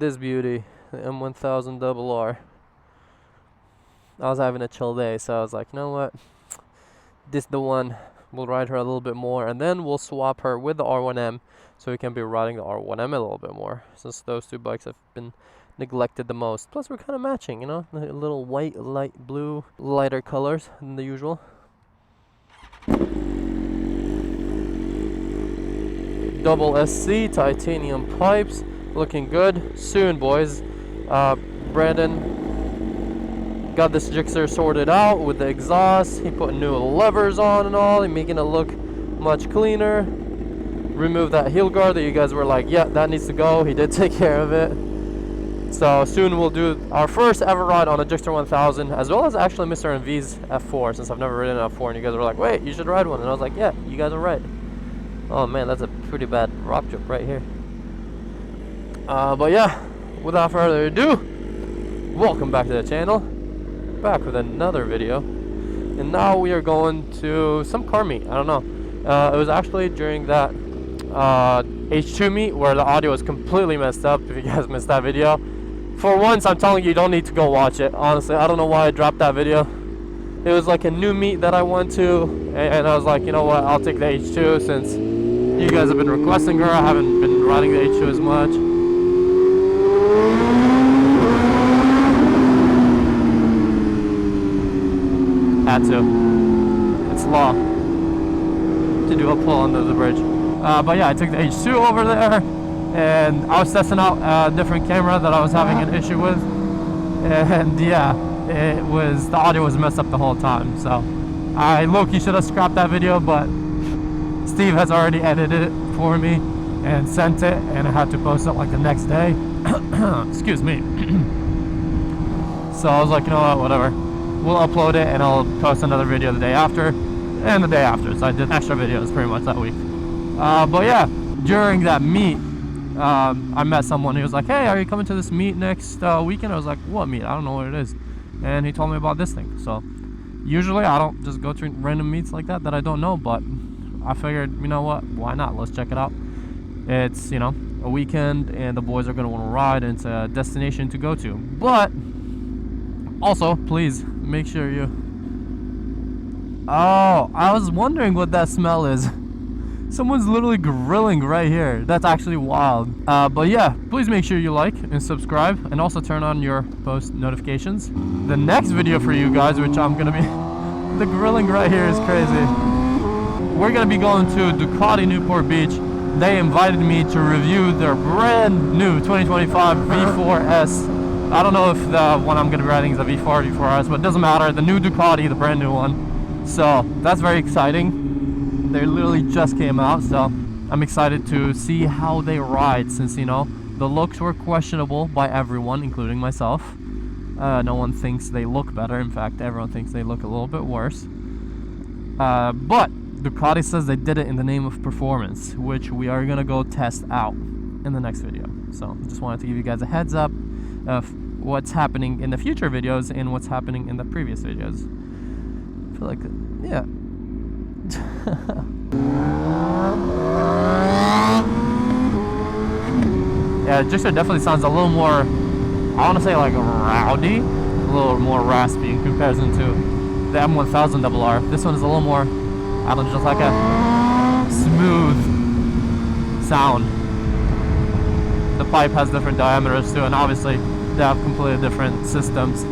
this beauty, the M1000RR. I was having a chill day, so I was like, you know what? This the one. We'll ride her a little bit more, and then we'll swap her with the R1M, so we can be riding the R1M a little bit more, since those two bikes have been neglected the most. Plus, we're kind of matching, you know, a little white, light blue, lighter colors than the usual. Double SC titanium pipes, looking good. Soon, boys. Brandon got this Gixxer sorted out with the exhaust. He put new levers on and all. He's making it look much cleaner. Removed that heel guard that you guys were like, yeah, that needs to go. He did take care of it. So soon we'll do our first ever ride on a Gixxer 1000, as well as actually Mr. MV's F4, since I've never ridden an F4, and you guys were like, wait, you should ride one. And I was like, yeah, you guys are right. Oh man, that's a pretty bad rock jump right here. But yeah, without further ado, welcome back to the channel. Back with another video, and now we are going to some car meet. I don't know, it was actually during that H2 meet where the audio was completely messed up. If you guys missed that video, for once I'm telling you, don't need to go watch it. Honestly, I don't know why I dropped that video. It was like a new meet that I went to, and I was like, you know what, I'll take the H2 since you guys have been requesting her. I haven't been riding the H2 as much. Had to. It's law to do a pull under the bridge. But yeah, I took the H2 over there, and I was testing out a different camera that I was having an issue with, and yeah, the audio was messed up the whole time. So I low-key should have scrapped that video, but Steve has already edited it for me and sent it, and I had to post it like the next day. Excuse me. So I was like, you know what, whatever. We'll upload it, and I'll post another video the day after, and the day after. So I did extra videos pretty much that week. But yeah, during that meet, I met someone who was like, hey, are you coming to this meet next weekend? I was like, what meet? I don't know what it is. And he told me about this thing. So usually I don't just go to random meets like that I don't know, but I figured, you know what, why not? Let's check it out. It's, you know, a weekend, and the boys are going to want to ride, and it's a destination to go to. But also, please make sure you... Oh, I was wondering what that smell is. Someone's literally grilling right here. That's actually wild. But yeah, please make sure you like and subscribe, and also turn on your post notifications. The next video for you guys, which I'm gonna be... The grilling right here is crazy. We're gonna be going to Ducati Newport Beach. They invited me to review their brand new 2025 V4S. I don't know if the one I'm gonna be riding is a V4 or V4S, but it doesn't matter. The new Ducati, the brand new one. So that's very exciting. They literally just came out, so I'm excited to see how they ride, since, you know, the looks were questionable by everyone, including myself. No one thinks they look better. In fact, everyone thinks they look a little bit worse. But Ducati says they did it in the name of performance, which we are gonna go test out in the next video. So just wanted to give you guys a heads up of what's happening in the future videos and what's happening in the previous videos. I feel like, yeah. Yeah, Gixxer definitely sounds a little more, I want to say like rowdy, a little more raspy in comparison to the M1000RR. This one is a little more, I don't know, just like a smooth sound. The pipe has different diameters too, and obviously they have completely different systems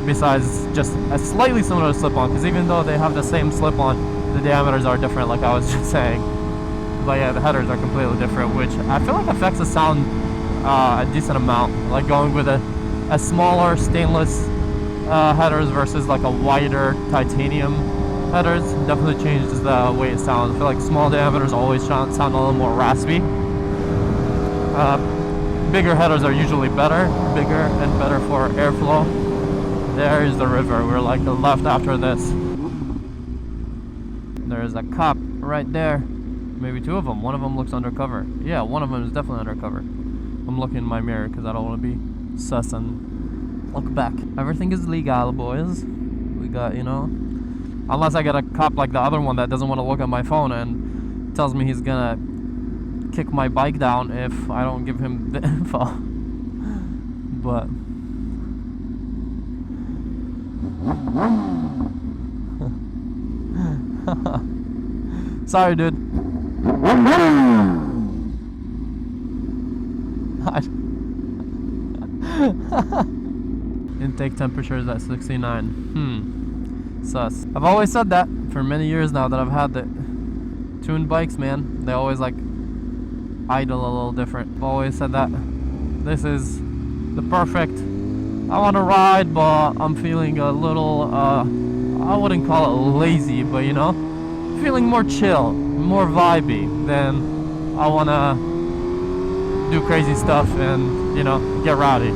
besides just a slightly similar slip-on, because even though they have the same slip-on, the diameters are different, like I was just saying. But yeah, the headers are completely different, which I feel like affects the sound a decent amount. Like going with a smaller stainless headers versus like a wider titanium headers definitely changes the way it sounds. I feel like small diameters always sound a little more raspy. Bigger headers are usually better, bigger and better for airflow. There is the river. We're like left after this. There's a cop right there. Maybe two of them. One of them looks undercover. Yeah, one of them is definitely undercover. I'm looking in my mirror because I don't want to be sus and look back. Everything is legal, boys. We got, you know, unless I get a cop like the other one that doesn't want to look at my phone and tells me he's gonna kick my bike down if I don't give him the info. but sorry, dude. Intake temperature is at 69. Sus. I've always said that for many years now that I've had the tuned bikes, man. They always like idle a little different. I've always said that this is the perfect. I want to ride, but I'm feeling a little, I wouldn't call it lazy, but you know, feeling more chill, more vibey than I want to do crazy stuff and, you know, get rowdy.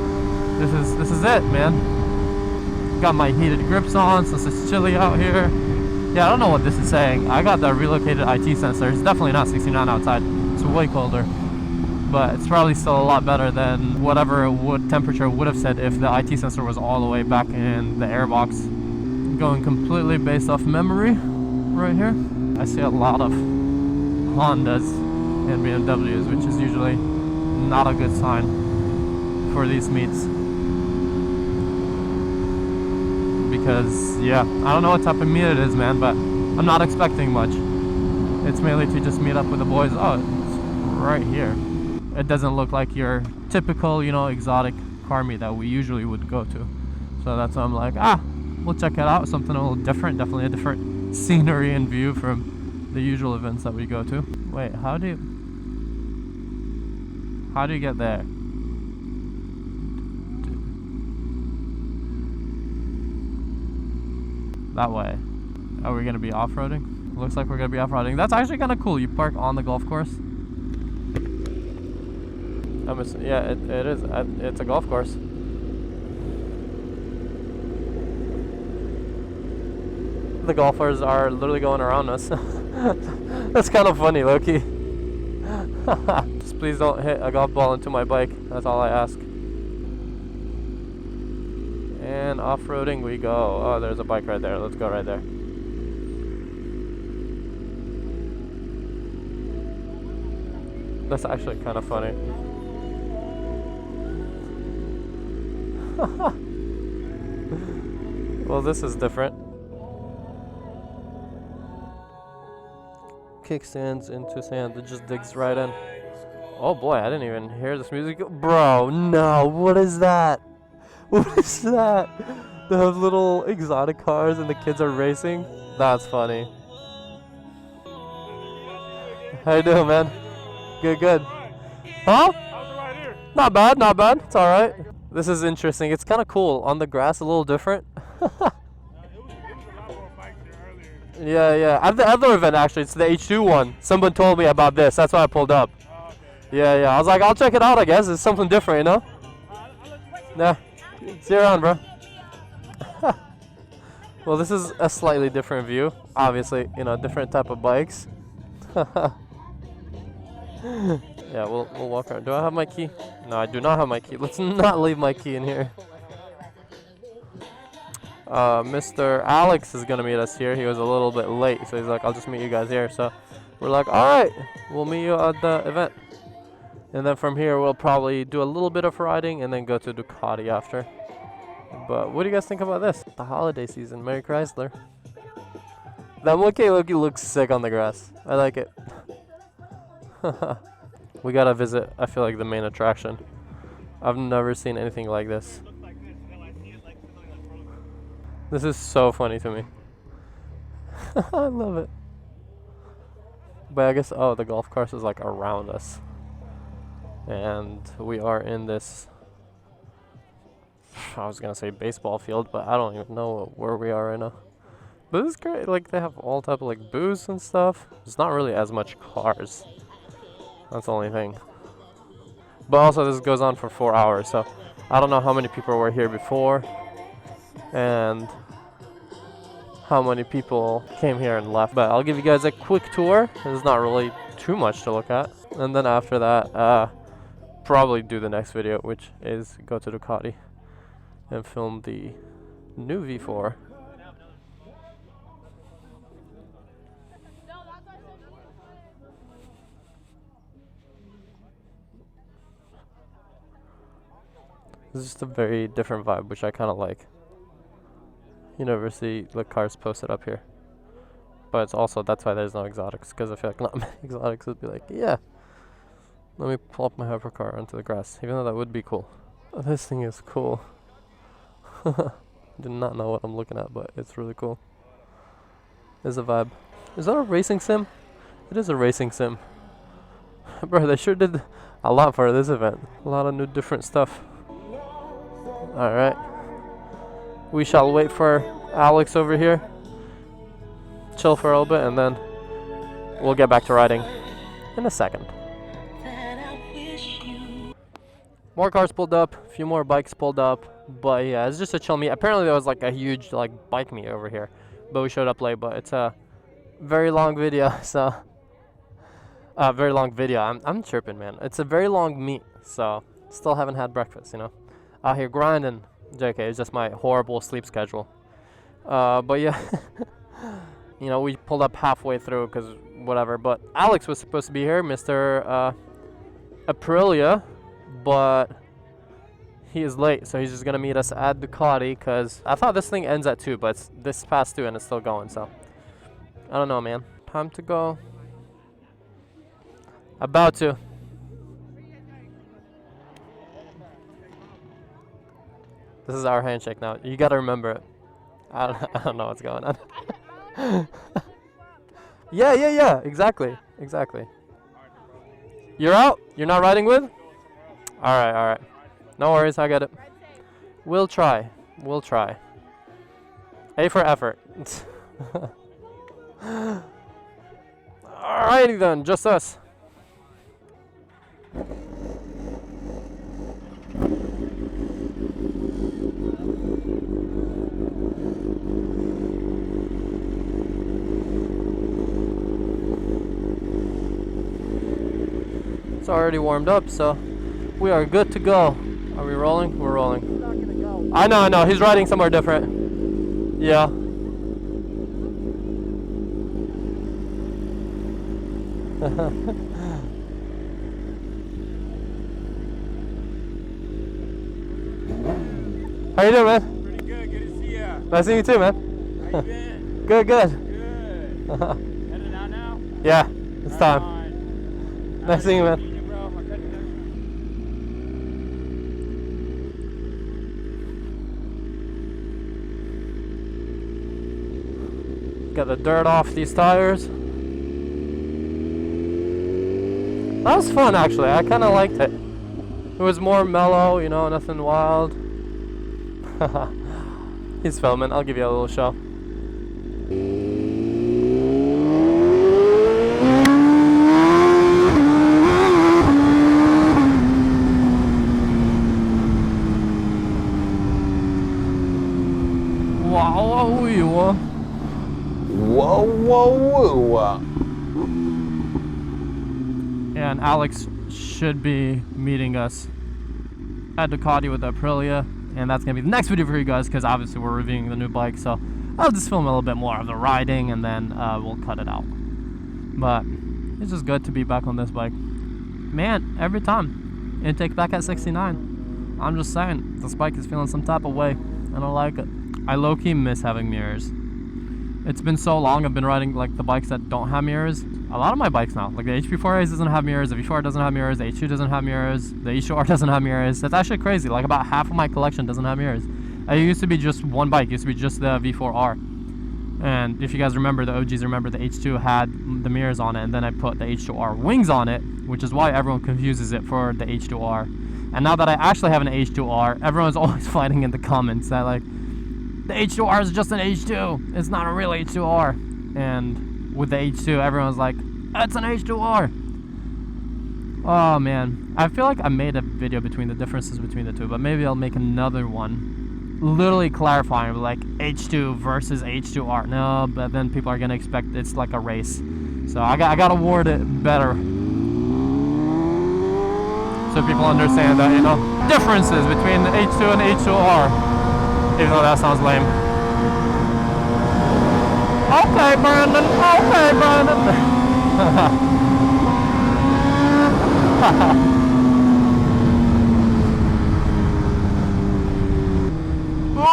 This is it, man. Got my heated grips on since it's chilly out here. Yeah, I don't know what this is saying. I got that relocated IT sensor. It's definitely not 69 outside. It's way colder. But it's probably still a lot better than whatever temperature would have said if the IT sensor was all the way back in the airbox. Going completely based off memory right here. I see a lot of Hondas and BMWs, which is usually not a good sign for these meets. Because, yeah, I don't know what type of meet it is, man, but I'm not expecting much. It's mainly to just meet up with the boys. Oh, it's right here. It doesn't look like your typical, you know, exotic car meet that we usually would go to. So that's why I'm like, we'll check it out. Something a little different. Definitely a different scenery and view from the usual events that we go to. Wait, how do you get there? That way. Are we gonna be off-roading? Looks like we're gonna be off-roading. That's actually kind of cool. You park on the golf course. Yeah, it is. It's a golf course. The golfers are literally going around us. That's kind of funny, Loki. Just please don't hit a golf ball into my bike. That's all I ask. And off-roading we go. Oh, there's a bike right there. Let's go right there. That's actually kind of funny. Well, this is different. Kickstands into sand. It just digs right in. Oh boy, I didn't even hear this music. Bro, no. What is that? What is that? They have little exotic cars and the kids are racing. That's funny. How you doing, man? Good. Huh? How's the ride here? Not bad, not bad. It's alright. This is interesting. It's kind of cool. On the grass, a little different. It was a lot more bikes here earlier. Yeah. At the other event, actually, it's the H2 one. Someone told me about this. That's why I pulled up. Okay. Yeah. I was like, I'll check it out, I guess. It's something different, you know? I'll let you Yeah. See you around, bro. Well, this is a slightly different view. Obviously, you know, different type of bikes. Yeah, we'll walk around. Do I have my key? No, I do not have my key. Let's not leave my key in here. Mr. Alex is gonna meet us here. He was a little bit late, so he's like, I'll just meet you guys here. So we're like, alright, we'll meet you at the event. And then from here, we'll probably do a little bit of riding and then go to Ducati after. But what do you guys think about this? The holiday season. Merry Chrysler. That Loki looks sick on the grass. I like it. We gotta visit, I feel like, the main attraction. I've never seen anything like this. This is so funny to me. I love it. But I guess, oh, the golf course is like around us. And we are in this, I was gonna say baseball field, but I don't even know where we are right now. But this is great. Like, they have all type of like booths and stuff. There's not really as much cars. That's the only thing. But also this goes on for 4 hours, so I don't know how many people were here before and how many people came here and left. But I'll give you guys a quick tour. There's not really too much to look at. And then after that, probably do the next video, which is go to Ducati and film the new V4. It's just a very different vibe, which I kind of like. You never see the cars posted up here. But it's also, that's why there's no exotics, because I feel like not many exotics would be like, yeah, let me pull up my hypercar onto the grass, even though that would be cool. Oh, this thing is cool. Do not know what I'm looking at, but it's really cool. There's a vibe. Is that a racing sim? It is a racing sim. Bro, they sure did a lot for this event. A lot of new different stuff. Alright. We shall wait for Alex over here. Chill for a little bit and then we'll get back to riding in a second. More cars pulled up, a few more bikes pulled up, but yeah, it's just a chill meet. Apparently there was like a huge like bike meet over here, but we showed up late. But it's a very long video, so very long video. I'm chirping, man. It's a very long meet, so still haven't had breakfast, you know. Out here grinding. JK, it's just my horrible sleep schedule. But yeah, you know, we pulled up halfway through because whatever. But Alex was supposed to be here, Mr. Aprilia, but he is late, so he's just gonna meet us at Ducati. Cause I thought this thing ends at 2, but it's this past 2 and it's still going. So I don't know, man. Time to go. About to. This is our handshake now. You gotta remember it. I don't know what's going on. Yeah. Exactly. You're out? You're not riding with? Alright. No worries, I get it. We'll try. A for effort. Alrighty then, just us. It's already warmed up, so we are good to go. Are we rolling? We're rolling. He's not gonna go. I know. He's riding somewhere different. Yeah. How you doing, man? Pretty good. Good to see ya. Nice seeing you too, man. How you been? Good. Good. Headed out now? Yeah, it's time. On. Nice seeing you, man. Meet you, bro. I'll catch you next time. Got the dirt off these tires. That was fun, actually. I kind of liked it. It was more mellow, you know, nothing wild. He's filming. I'll give you a little show. Whoa. And Alex should be meeting us at Ducati with the Aprilia, and that's gonna be the next video for you guys because obviously we're reviewing the new bike. So I'll just film a little bit more of the riding and then we'll cut it out. But it's just good to be back on this bike, man. Every time intake back at 69. I'm just saying, this bike is feeling some type of way and I like it. I low-key miss having mirrors. It's been so long. I've been riding like the bikes that don't have mirrors. A lot of my bikes now, like the HP4A doesn't have mirrors, the V4 doesn't have mirrors, the H2 doesn't have mirrors, the H2R doesn't have mirrors. That's actually crazy. Like about half of my collection doesn't have mirrors. It used to be just one bike. It used to be just the V4R. And if you guys remember, the OGs remember the H2 had the mirrors on it, and then I put the H2R wings on it, which is why everyone confuses it for the H2R. And now that I actually have an H2R, everyone's always fighting in the comments that like, the H2R is just an H2. It's not a real H2R. And with the H2, everyone's like, it's an H2R. Oh man, I feel like I made a video between the differences between the two, but maybe I'll make another one, literally clarifying like H2 versus H2R. No, but then people are gonna expect it's like a race. So I gotta word it better, so people understand that, you know, differences between the H2 and H2R. Even though that sounds lame. Okay, Brandon.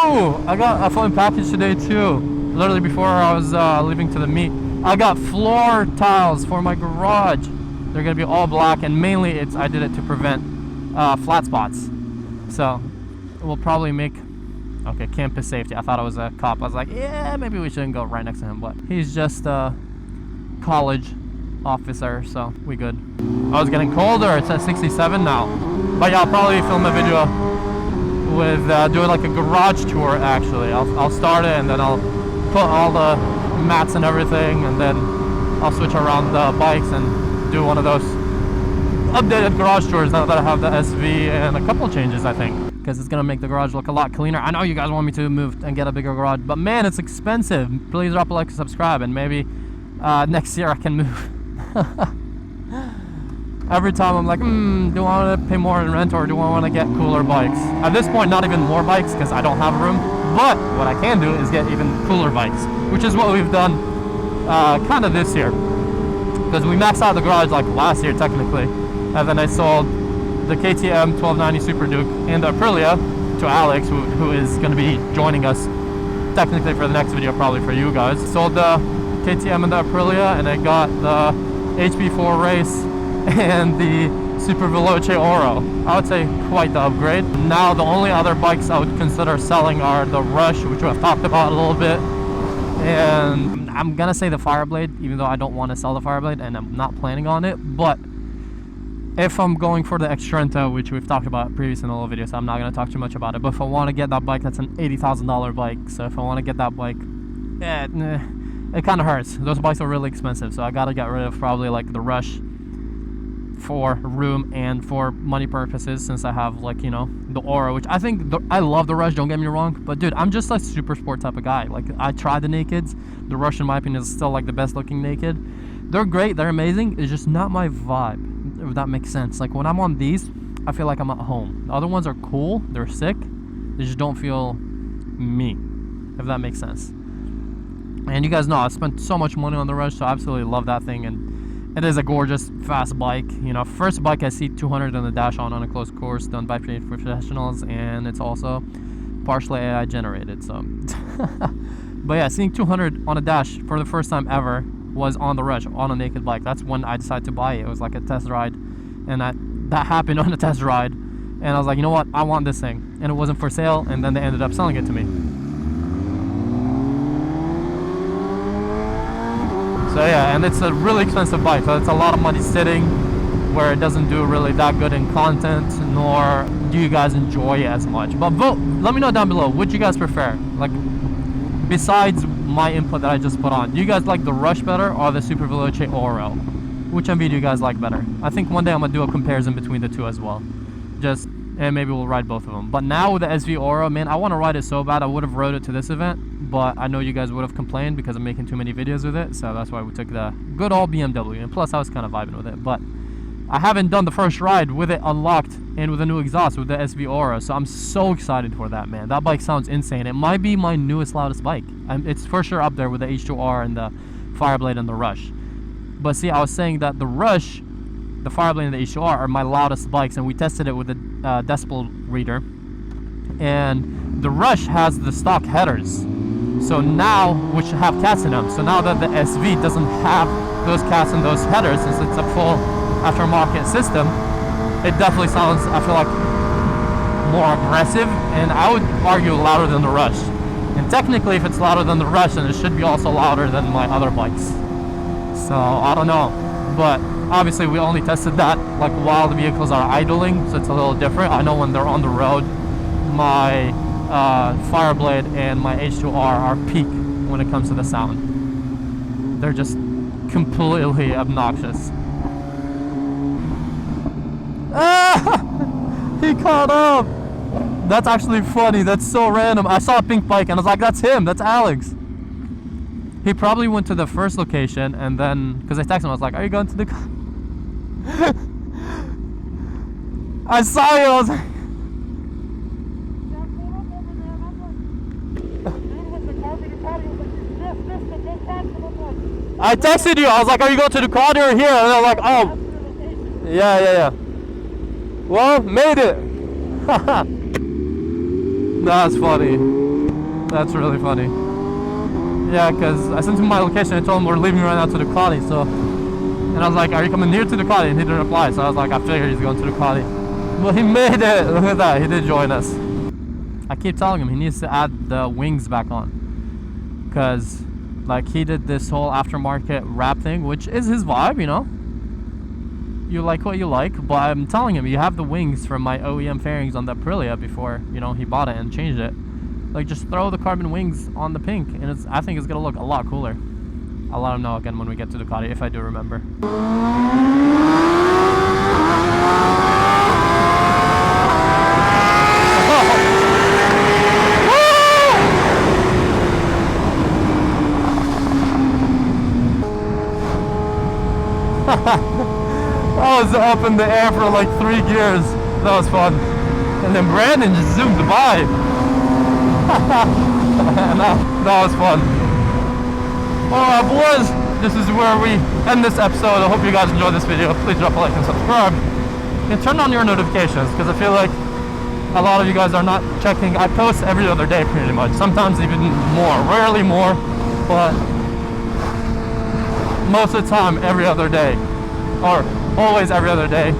Oh, I got a fun package today too. Literally before I was leaving to the meet, I got floor tiles for my garage. They're gonna be all black, and mainly I did it to prevent flat spots. So we'll probably make. Okay, campus safety. I thought it was a cop. I was like, yeah, maybe we shouldn't go right next to him, but he's just a college officer, so we good. Oh, it's getting colder. It's at 67 now. But yeah, I'll probably film a video with doing like a garage tour. Actually, I'll start it and then I'll put all the mats and everything, and then I'll switch around the bikes and do one of those updated garage tours now that I have the SV and a couple changes, I think, because it's gonna make the garage look a lot cleaner. I know you guys want me to move and get a bigger garage, but man, it's expensive. Please drop a like and subscribe, and maybe next year I can move. Every time I'm like, do I want to pay more in rent, or do I want to get cooler bikes? At this point, not even more bikes, because I don't have room. But what I can do is get even cooler bikes, which is what we've done kind of this year. Because we maxed out the garage like last year, technically. And then I sold the KTM 1290 Super Duke and the Aprilia to Alex, who is going to be joining us technically for the next video, probably for you guys. Sold the KTM and the Aprilia, and I got the HP4 Race and the Super Veloce Oro. I would say quite the upgrade. Now the only other bikes I would consider selling are the Rush, which I've talked about a little bit, and I'm gonna say the Fireblade, even though I don't want to sell the Fireblade and I'm not planning on it. But if I'm going for the Extrenta, which we've talked about previously in the little video, so I'm not going to talk too much about it, but if I want to get that bike, that's an $80,000 bike. So if I want to get that bike, it kind of hurts. Those bikes are really expensive, so I got to get rid of probably like the Rush for room and for money purposes, since I have, like, you know, the Oro, which I think I love the Rush, don't get me wrong, but dude, I'm just like super sport type of guy. Like, I tried the Nakeds. The Rush, in my opinion, is still like the best looking Naked. They're great, they're amazing, it's just not my vibe, if that makes sense. Like, when I'm on these, I feel like I'm at home. The other ones are cool, they're sick, they just don't feel me, if that makes sense. And you guys know I spent so much money on the Rush, so I absolutely love that thing, and it is a gorgeous, fast bike. You know, first bike I see 200 on the dash on a closed course done by professionals, and it's also partially AI generated, so. But yeah, seeing 200 on a dash for the first time ever was on the Rush, on a naked bike. That's when I decided to buy it. It was like a test ride, and that happened on a test ride, and I was like, you know what, I want this thing, and it wasn't for sale, and then they ended up selling it to me. So yeah, and it's a really expensive bike, so it's a lot of money sitting where it doesn't do really that good in content, nor do you guys enjoy it as much. But vote, let me know down below, what you guys prefer, like, besides my input that I just put on. Do you guys like the Rush better or the Super Veloce Oro? Which MV do you guys like better? I think one day I'm gonna do a comparison between the two as well. And maybe we'll ride both of them. But now with the SV Oro, man, I want to ride it so bad. I would have rode it to this event, but I know you guys would have complained because I'm making too many videos with it, so that's why we took the good old BMW, and plus I was kind of vibing with it. But I haven't done the first ride with it unlocked and with a new exhaust with the SV Aura, so I'm so excited for that, man. That bike sounds insane. It might be my newest, loudest bike. It's for sure up there with the H2R and the Fireblade and the Rush. But see, I was saying that the Rush, the Fireblade and the H2R are my loudest bikes, and we tested it with a decibel reader, and the Rush has the stock headers, so now, which have cats in them, so now that the SV doesn't have those cats and those headers, since it's a full aftermarket system, it definitely sounds, I feel like, more aggressive, and I would argue louder than the Rush. And technically, if it's louder than the Rush, then it should be also louder than my other bikes. So I don't know, but obviously we only tested that like while the vehicles are idling, so it's a little different. I know when they're on the road, my Fireblade and my H2R are peak when it comes to the sound. They're just completely obnoxious. Ah! He caught up! That's actually funny. That's so random. I saw a pink bike and I was like, that's him, that's Alex. He probably went to the first location, and then, because I texted him, I was like, are you going to the car? I saw you, I was like, I texted you, I was like, are you going to the car or here? And they're like, oh, yeah. Well, made it. That's funny. That's really funny. Yeah, because I sent him my location. I told him we're leaving right now to Ducati. So, and I was like, "Are you coming near to Ducati?" And he didn't reply. So I was like, "I figured he's going to Ducati." Well, he made it. Look at that. He did join us. I keep telling him he needs to add the wings back on, because like he did this whole aftermarket wrap thing, which is his vibe, you know. You like what you like, but I'm telling him you have the wings from my OEM fairings on the Aprilia before, you know, he bought it and changed it. Like, just throw the carbon wings on the pink, and I think it's gonna look a lot cooler. I'll let him know again when we get to Ducati, if I do remember. I was up in the air for like 3 gears. That was fun. And then Brandon just zoomed by. that was fun. Alright boys, this is where we end this episode. I hope you guys enjoyed this video. Please drop a like and subscribe. And turn on your notifications, because I feel like a lot of you guys are not checking. I post every other day pretty much. Sometimes even more. Rarely more. But most of the time every other day. Or always every other day.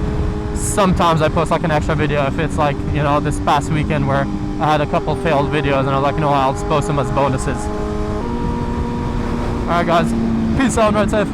Sometimes I post like an extra video if it's like, you know, this past weekend where I had a couple failed videos and I was like, you know what, I'll just post them as bonuses. Alright guys, peace out, ride safe.